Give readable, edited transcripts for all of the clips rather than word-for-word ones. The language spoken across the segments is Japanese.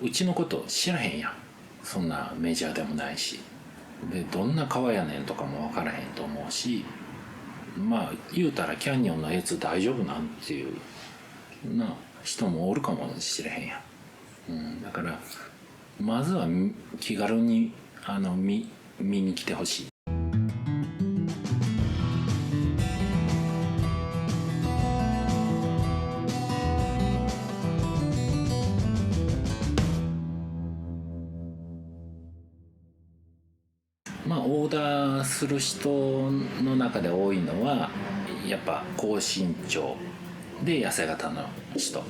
うちのこと知らへんやん。そんなメジャーでもないし、でどんな川やねんとかも分からへんと思うし、まあ言うたらキャニオンのやつ大丈夫なんていうな人もおるかもしれへんやん、だからまずは気軽に見に来てほしい。まあオーダーする人の中で多いのはやっぱ高身長で痩せ型の人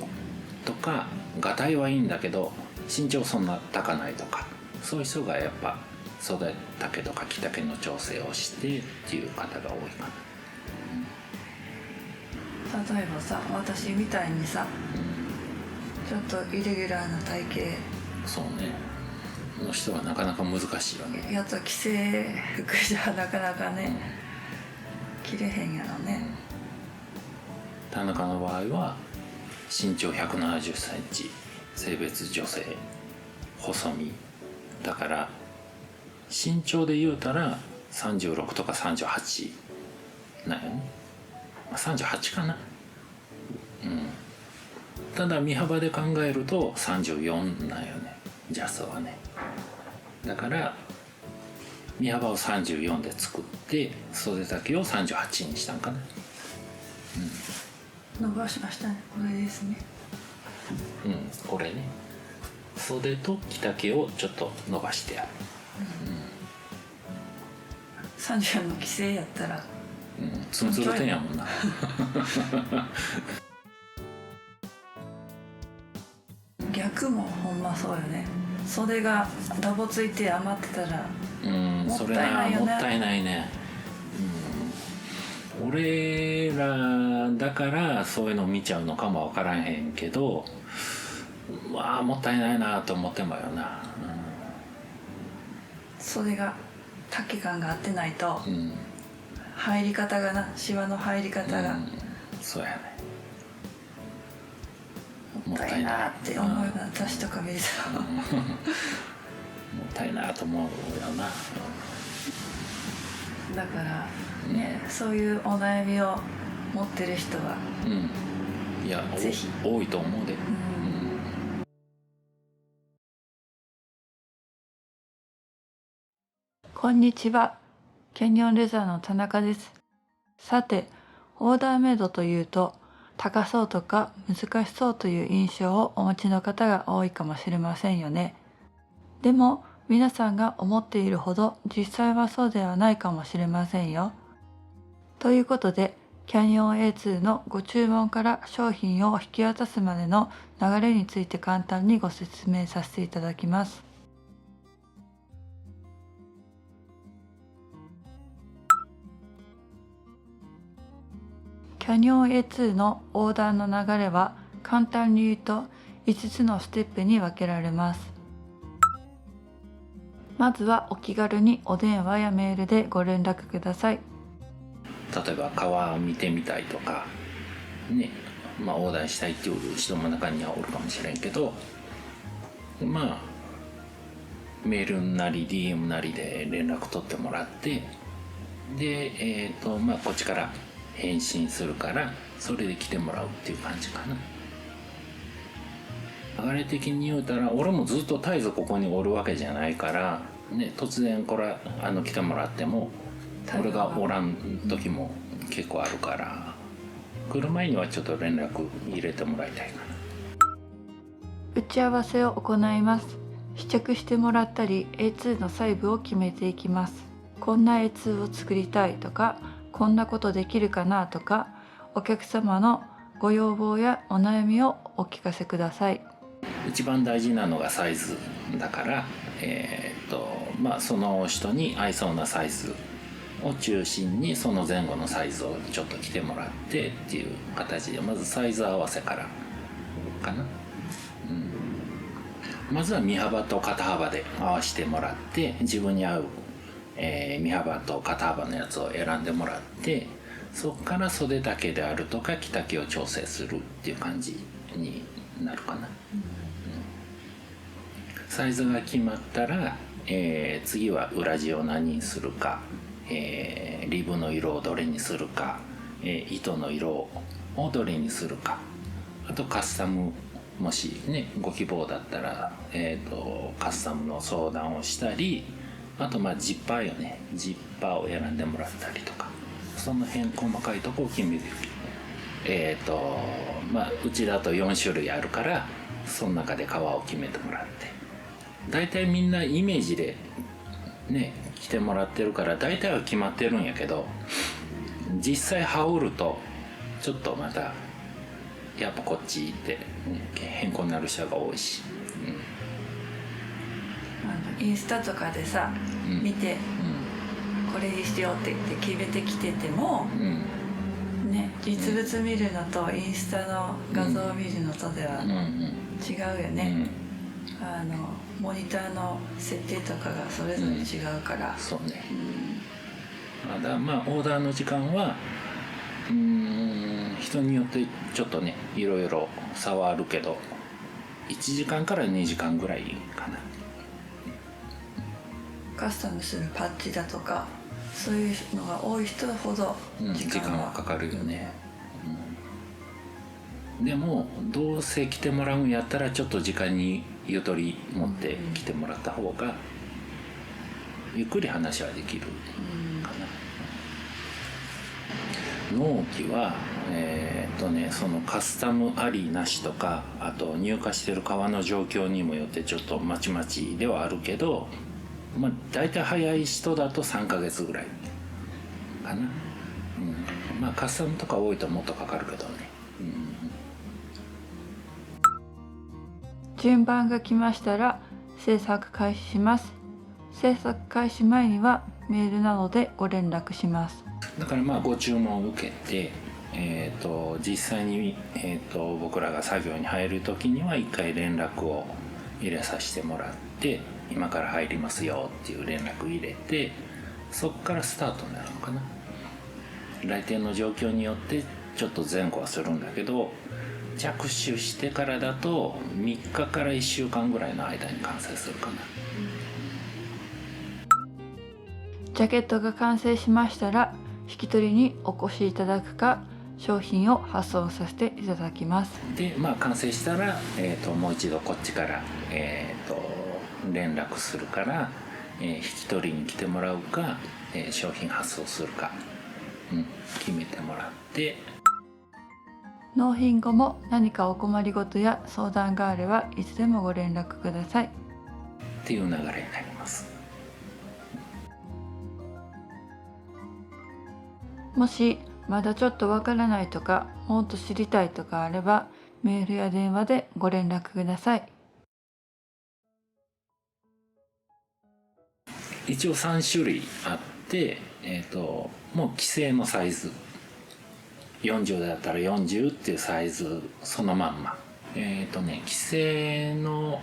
とか、がたいはいいんだけど身長そんな高ないとか、そういう人がやっぱ袖丈とか着丈の調整をしてっていう方が多いか例えばさ、私みたいにさ、ちょっとイレギュラーな体型な。そうね、の人はなかなか難しいよね。やつは既製服じゃなかなかね、着れへんやろね。田中の場合は身長170センチ、性別女性、細身だから、身長で言うたら36とか38なんよね、38かな。ただ身幅で考えると34なんよね、ジャストはね。だから身幅を34で作って袖丈を38にしたんかな。伸ばしましたね、これですね。これね、袖と着丈をちょっと伸ばしてある。34の規制やったらツンツルテンやもんな。逆もほんまそうよね。袖がダボついて余ってたらもったいないよね。それな、もったいないね。俺らだからそういうの見ちゃうのかも分からへんけど、まあもったいないなと思ってもよな。袖が丈感が合ってないと、入り方がな、シワの入り方が、そうやね、もったいなって思うような雑誌とか見ると、もったいなと思うよな。だからね、そういうお悩みを持ってる人は、いやぜひ多いと思うで。こんにちは、キャニオンレザーの田中です。さて、オーダーメイドというと高そうとか難しそうという印象をお持ちの方が多いかもしれませんよね。でも皆さんが思っているほど実際はそうではないかもしれませんよ。ということで、キャニオン A2 のご注文から商品を引き渡すまでの流れについて簡単にご説明させていただきます。キャニオン A2 のオーダーの流れは簡単に言うと5つのステップに分けられます。まずはお気軽にお電話やメールでご連絡ください。例えば革見てみたいとかね、オーダーしたいっていう人も中にはおるかもしれんけど、メールなり DM なりで連絡取ってもらって、でこっちから返信するからそれで来てもらうっていう感じかな。流れ的に言うたら、俺もずっと絶えずここにおるわけじゃないからね、突然これ来てもらっても俺がおらん時も結構あるから、来る前にはちょっと連絡入れてもらいたいかな。打ち合わせを行います。試着してもらったり A2 の細部を決めていきます。こんな A2 を作りたいとか、こんなことできるかなとか、お客様のご要望やお悩みをお聞かせください。一番大事なのがサイズだから、その人に合いそうなサイズを中心にその前後のサイズをちょっと着てもらってっていう形で、まずサイズ合わせからかな。まずは身幅と肩幅で合わせてもらって、自分に合う身幅と肩幅のやつを選んでもらって、そこから袖丈であるとか着丈を調整するっていう感じになるかな。サイズが決まったら、次は裏地を何にするか、リブの色をどれにするか、糸の色をどれにするか、あとカスタム、もしねご希望だったら、カスタムの相談をしたり、あとジッパーよね、ジッパーを選んでもらったりとか、その辺細かいとこを決めてうちだと4種類あるから、その中で革を決めてもらって、大体みんなイメージでね着てもらってるから大体は決まってるんやけど、実際羽織るとちょっとまたやっぱこっちって、変更になる人が多いし、インスタとかでさ、見て、これにしようって言って決めてきてても、ね、実物見るのとインスタの画像を見るのとでは違うよね、モニターの設定とかがそれぞれ違うから、そうね、オーダーの時間は人によってちょっとねいろいろ差はあるけど、1時間から2時間ぐらいかな。カスタムするパッチだとかそういうのが多い人ほど時間はかかるよね、でもどうせ来てもらうんやったらちょっと時間にゆとり持って来てもらった方がゆっくり話はできるかな。納期はそのカスタムありなしとか、あと入荷してる革の状況にもよってちょっとまちまちではあるけど、大体早い人だと3ヶ月ぐらいかな、カスタムとか多いともっとかかるけどね、順番が来ましたら制作開始します。制作開始前にはメールなどでご連絡します。だからご注文を受けて、実際に、僕らが作業に入る時には一回連絡を入れさせてもらって、今から入りますよっていう連絡入れて、そこからスタートになるのかな。来店の状況によってちょっと前後はするんだけど、着手してからだと3日から1週間ぐらいの間に完成するかな。ジャケットが完成しましたら引き取りにお越しいただくか、商品を発送させていただきます。で完成したら、もう一度こっちから、連絡するから、引き取りに来てもらうか、商品発送するか、決めてもらって、納品後も何かお困りごとや相談があればいつでもご連絡くださいっていう流れになります。もしまだちょっとわからないとか、もっと知りたいとかあればメールや電話でご連絡ください。一応3種類あって、もう既成のサイズ、40だったら40っていうサイズそのまんま。既成の、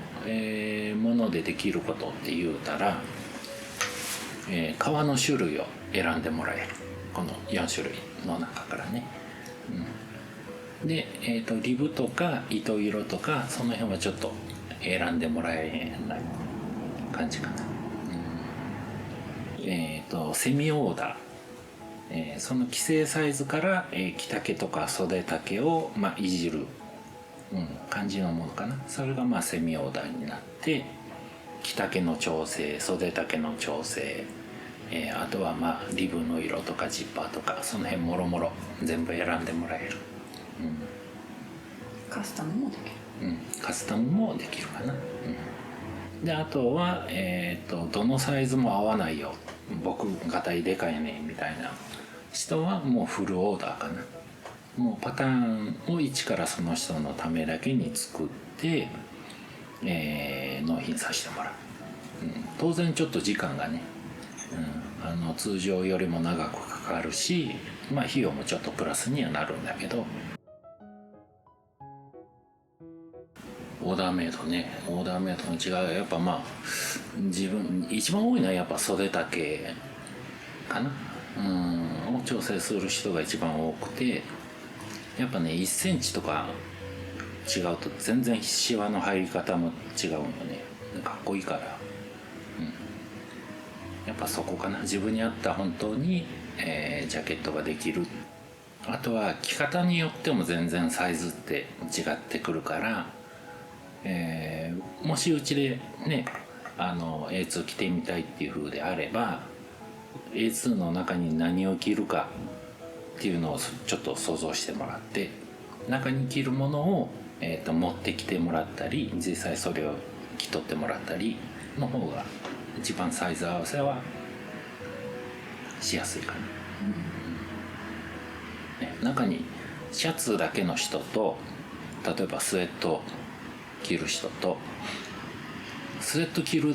ものでできることって言うたら、革の種類を選んでもらえる。この4種類の中からね。で、リブとか糸色とかその辺はちょっと選んでもらえない感じかな。セミオーダー、その既成サイズから、着丈とか袖丈を、いじる、感じのものかな。それがセミオーダーになって、着丈の調整、袖丈の調整、あとはリブの色とかジッパーとかその辺もろもろ全部選んでもらえる、カスタムもできる、カスタムもできるかな、であとは、どのサイズも合わないよ、僕がたいでかいねみたいな人はもうフルオーダーかな。もうパターンを一からその人のためだけに作って、納品させてもらう、当然ちょっと時間がね、通常よりも長くかかるし、費用もちょっとプラスにはなるんだけど、オーダーメイドね、オーダーメイドの違いはやっぱ自分一番多いのはやっぱ袖丈かな、を調整する人が一番多くて、やっぱね1センチとか違うと全然シワの入り方も違うのね、かっこいいから、やっぱそこかな。自分に合った本当に、ジャケットができる。あとは着方によっても全然サイズって違ってくるから、もしうちでねA2 着てみたいっていう風であれば A2 の中に何を着るかっていうのをちょっと想像してもらって、中に着るものを、持ってきてもらったり、実際それを着取ってもらったりの方が一番サイズ合わせはしやすいかな、中にシャツだけの人と、例えばスウェット着る人と、スウェット着る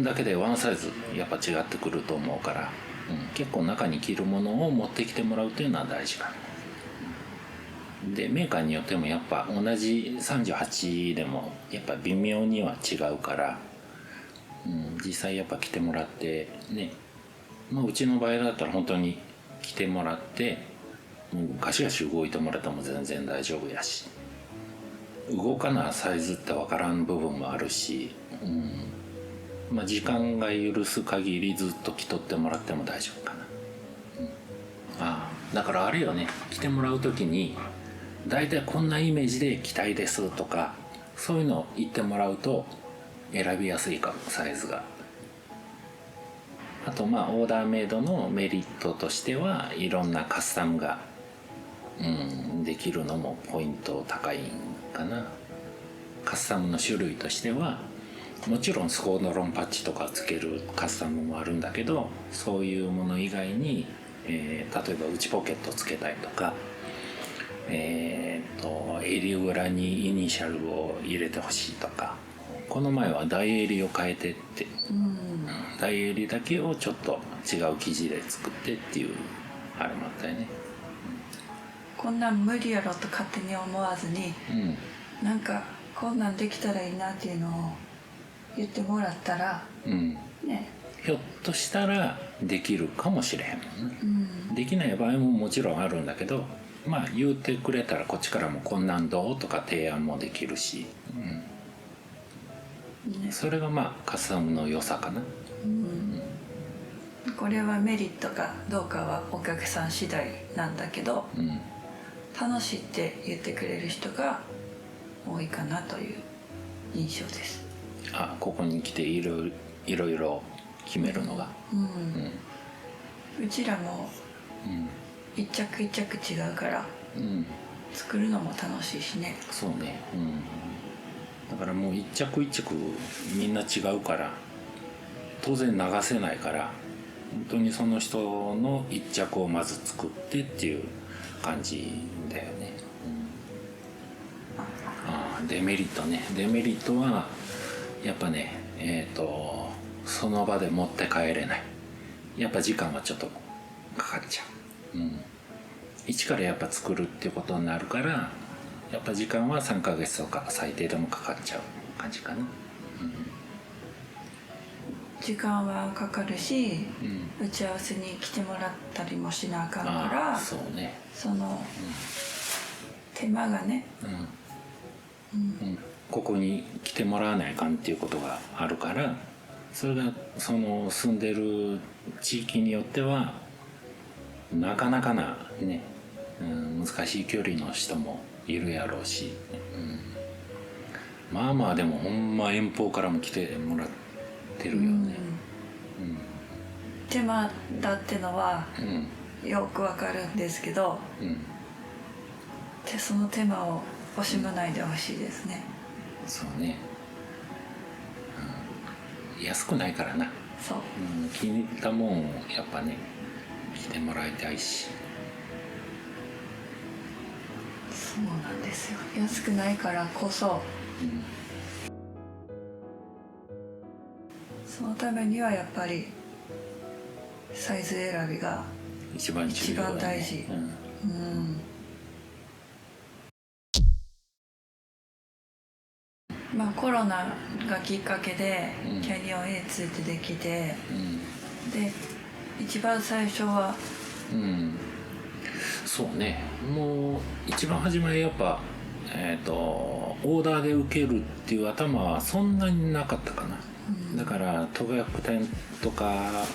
だけでワンサイズやっぱ違ってくると思うから、結構中に着るものを持ってきてもらうというのは大事かな。でメーカーによってもやっぱ同じ38でもやっぱ微妙には違うから、実際やっぱ着てもらってね、うちの場合だったら本当に着てもらってガシガシ動いてもらっても全然大丈夫やし、動かないサイズって分からん部分もあるし、時間が許す限りずっと着とってもらっても大丈夫かな、だからあれよね、着てもらう時に大体こんなイメージで着たいですとか、そういうのを言ってもらうと選びやすいかも、サイズが。あとオーダーメイドのメリットとしてはいろんなカスタムが、できるのもポイント高いんかな。カスタムの種類としてはもちろんスコードロンパッチとかつけるカスタムもあるんだけど、そういうもの以外に、例えば内ポケットつけたりとか、襟裏にイニシャルを入れてほしいとか、この前は大襟を変えてって、大襟だけをちょっと違う生地で作ってっていうあれもあったよね。こんなん無理やろと勝手に思わずに、なんかこんなんできたらいいなっていうのを言ってもらったら、ね、ひょっとしたらできるかもしれへんもんね、できない場合ももちろんあるんだけど、言うてくれたらこっちからもこんなんどうとか提案もできるし、それがカスタムの良さかな、これはメリットかどうかはお客さん次第なんだけど、楽しいって言ってくれる人が多いかなという印象です。ここに来ていろいろ決めるのが、うちらも一着一着違うから、作るのも楽しいしね。そうね、だからもう一着一着みんな違うから当然流せないから、本当にその人の一着をまず作ってっていう感じだよね、デメリットね。デメリットはやっぱね、その場で持って帰れない。やっぱ時間はちょっとかかっちゃう、一からやっぱ作るっていうことになるから、やっぱ時間は3ヶ月とか最低でもかかっちゃう感じかな、時間はかかるし、打ち合わせに来てもらったりもしなあかんから、そうね、その、手間がね、ここに来てもらわないかんっていうことがあるから、それがその住んでる地域によってはなかなかなね、難しい距離の人もいるやろうし、でもほんま遠方からも来てもらってるよね、手間だってのはよくわかるんですけど、その手間を惜しまないでほしいですね。そうね、安くないからな。そう、気に入ったもんをやっぱね着てもらいたいし。そうなんですよ、安くないからこそ、そのためにはやっぱりサイズ選びが一番大事。コロナがきっかけでキャニオン A2 ってできて、で一番最初は、そうね、もう一番初めはやっぱオーダーで受けるっていう頭はそんなになかったかな、だから特約店とか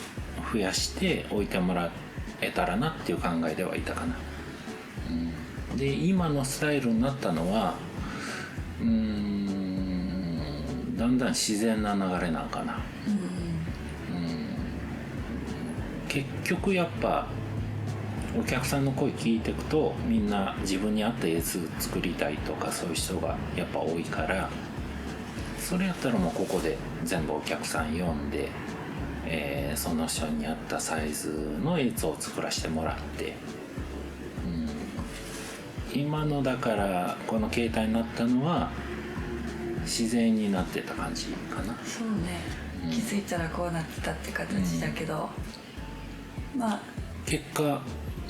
増やして置いてもらえたらなっていう考えではいたかな、で今のスタイルになったのはだんだん自然な流れなんかな、結局やっぱお客さんの声聞いていくとみんな自分に合ったやつ作りたいとかそういう人がやっぱ多いから、それやったらもうここで全部お客さん呼んで、その人に合ったサイズのやつを作らせてもらって、今のだからこの携帯になったのは自然になってた感じかな。そうね、気づいたらこうなってたって形だけど、まあ結果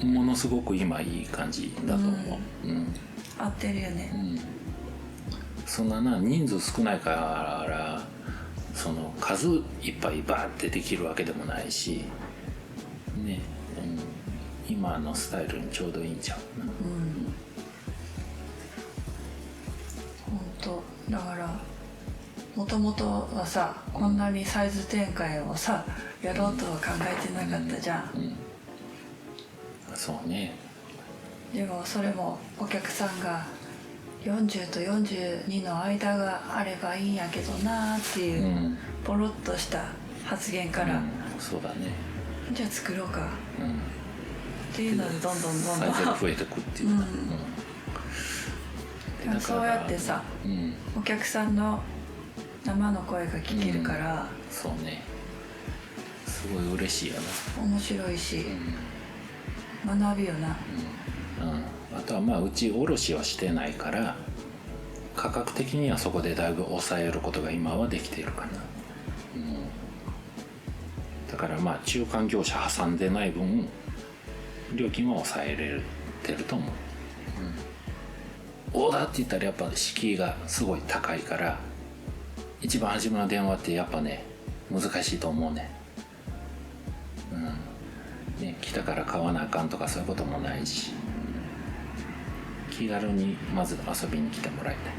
ものすごく今いい感じだと思う、合ってるよね、そんな人数少ないからその数いっぱいバーってできるわけでもないしね、今のスタイルにちょうどいいんちゃうな。本当だからもともとはさ、こんなにサイズ展開をさやろうとは考えてなかったじゃん、そうね。でもそれもお客さんが40と42の間があればいいんやけどなーっていうポロッとした発言から、そうだね、じゃあ作ろうか、っていうのでどんどんサイズが増えてくっていうか、そうやってさ、お客さんの生の声が聞けるから、そうね、すごい嬉しいよな。面白いし、学びよな、あとはまあうち卸はしてないから価格的にはそこでだいぶ抑えることが今はできているかな、だからまあ中間業者挟んでない分料金は抑えれてると思う、オーダーって言ったらやっぱ敷居がすごい高いから一番初めの電話ってやっぱね難しいと思うね、来たから買わなあかんとかそういうこともないし、気軽にまず遊びに来てもらいたい。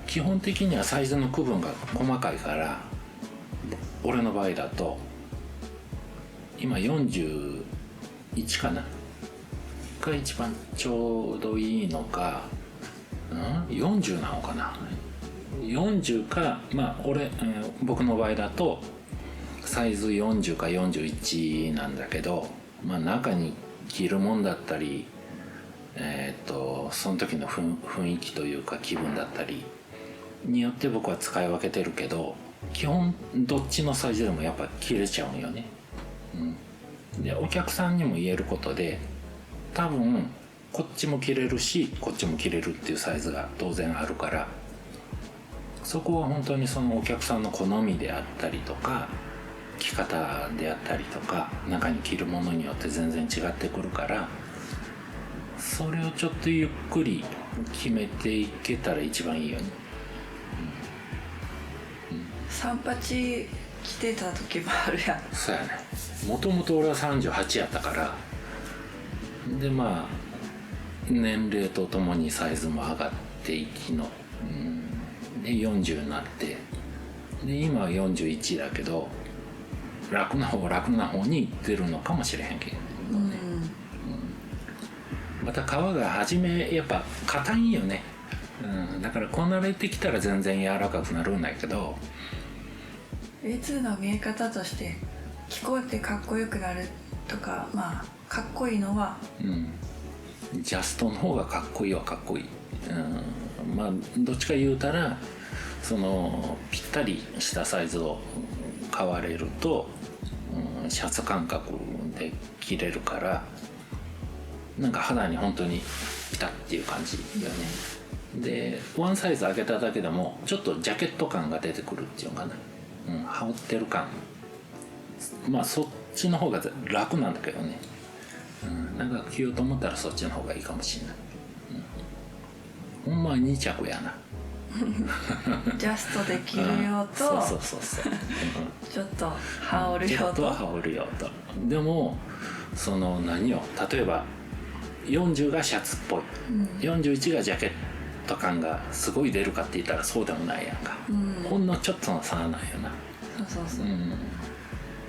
基本的にはサイズの区分が細かいから、俺の場合だと今41かなが一番ちょうどいいのか、40なのかな、40か、まあ僕の場合だとサイズ40か41なんだけど、まあ中に着るもんだったり、その時の雰囲気というか気分だったりによって僕は使い分けてるけど、基本どっちのサイズでもやっぱ着れちゃうんよね、でお客さんにも言えることで、多分こっちも着れるしこっちも着れるっていうサイズが当然あるから、そこは本当にそのお客さんの好みであったりとか着方であったりとか中に着るものによって全然違ってくるから、それをちょっとゆっくり決めていけたら一番いいよね。38着てた時もあるやん。そうやね、もともと俺は38やったから、でまあ年齢とともにサイズも上がっていきの、で40になって、で今は41だけど楽な方に行ってるのかもしれへんけどね、また皮が初めやっぱ硬いんよね、だからこなれてきたら全然柔らかくなるんだけど、 A2 の見え方として聞こえてかっこよくなるとか、まあかっこいいのは、ジャストの方がかっこいいはかっこいい、まあどっちか言うたらそのぴったりしたサイズを買われると、シャツ感覚で着れるから、なんか肌に本当にピタッっていう感じよね。でワンサイズ上げただけでもちょっとジャケット感が出てくるっていうのかな、羽織ってる感、まあそっちの方が楽なんだけどね、なんか着ようと思ったらそっちの方がいいかもしれない、ほんまは2着やなジャストで着る用と、そう、ちょっと羽織る用と、羽織る用と。でもその何を例えば40がシャツっぽい、41がジャケット感がすごい出るかって言ったらそうでもないやんか、ほんのちょっとの差なんよな。そうそうそう、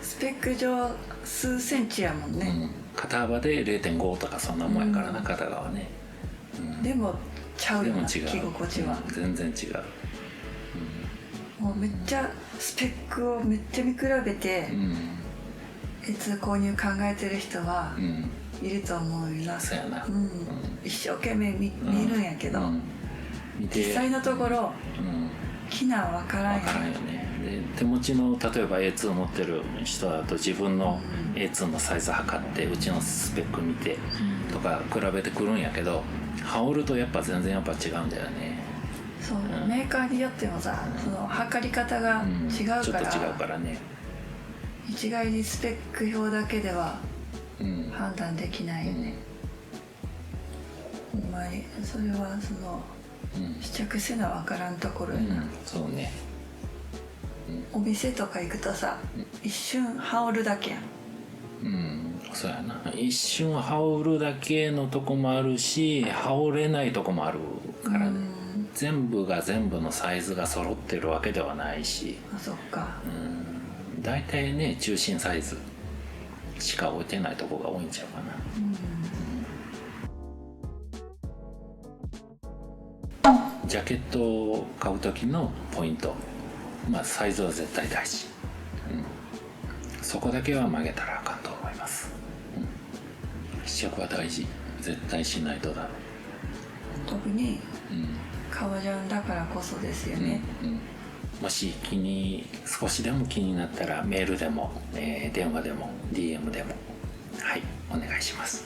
スペック上数センチやもんね、肩幅で 0.5 とかそんなもんやからな、片側ね、でもちゃうよな、でも違う、着心地は、全然違う、もうめっちゃスペックをめっちゃ見比べて、L2購入考えてる人はいると思うよな、そうやな、一生懸命見るんやけど、見て実際のところ、着な分からんよ分からんよね。で手持ちの例えば A2 持ってる人だと自分の A2 のサイズ測ってうちのスペック見てとか比べてくるんやけど、羽織るとやっぱ全然やっぱ違うんだよね。そう、メーカーによってもさ、その測り方が違うから、ちょっと違うからね。一概にスペック表だけでは判断できないよね、ほんまにそれはその試着せな分からんところやな、そうね、お店とか行くとさ、一瞬羽織るだけやん、そうやな。一瞬羽織るだけのとこもあるし、羽織れないとこもあるからね、全部が全部のサイズが揃ってるわけではないし、あ、そっか、大体ね中心サイズしか置いてないとこが多いんちゃうかな、ジャケットを買う時のポイント、サイズは絶対大事、そこだけは曲げたらあかんと思います、試着は大事、絶対しないとだ。特に革ジャンだからこそですよね、もし少しでも気になったらメールでも、電話でも DM でもお願いします。